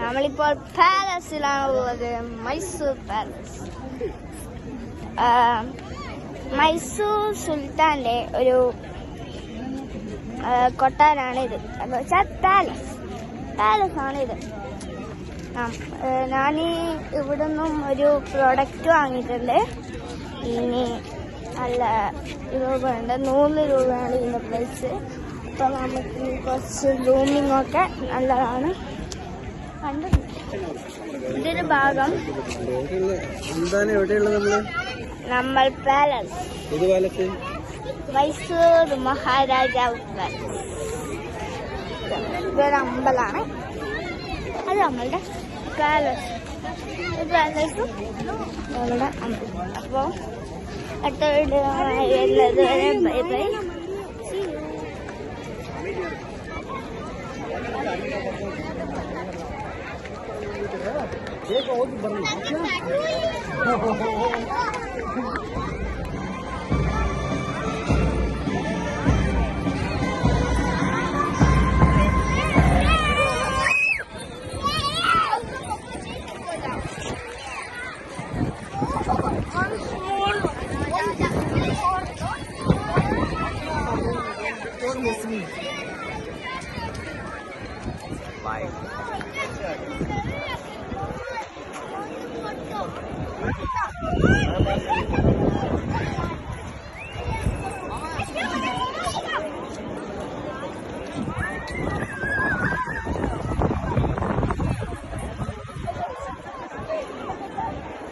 നമ്മളിപ്പോൾ പാലസിലാണുള്ളത്. മൈസൂർ പാലസ്. മൈസൂർ സുൽത്താന്റെ ഒരു കൊട്ടാരാണിത്. എന്ന് വെച്ചാൽ പാലസാണിത്. ഞാൻ ഇവിടെ നിന്നും ഒരു പ്രോഡക്റ്റ് വാങ്ങിയിട്ടുണ്ട്. ഇനി നല്ല രൂപയുണ്ട്, 100 രൂപയാണ് ഇതിൻ്റെ പ്രൈസ്. അപ്പോൾ നമുക്ക് കുറച്ച് റൂമിംഗ് ഒക്കെ നല്ലതാണ്. ഇതൊരു ഭാഗം നമ്മൾ പാലസ്, മൈസൂർ മഹാരാജാവ് പാലസ്. ഇതൊരു അമ്പലമാണ്. അത് നമ്മളുടെ പാലസ്. പാലസും നമ്മളുടെ അമ്പലം. അപ്പോൾ അടുത്ത വീഡിയോ വരുന്നത് വരെ ബൈ ബൈ. Miss me.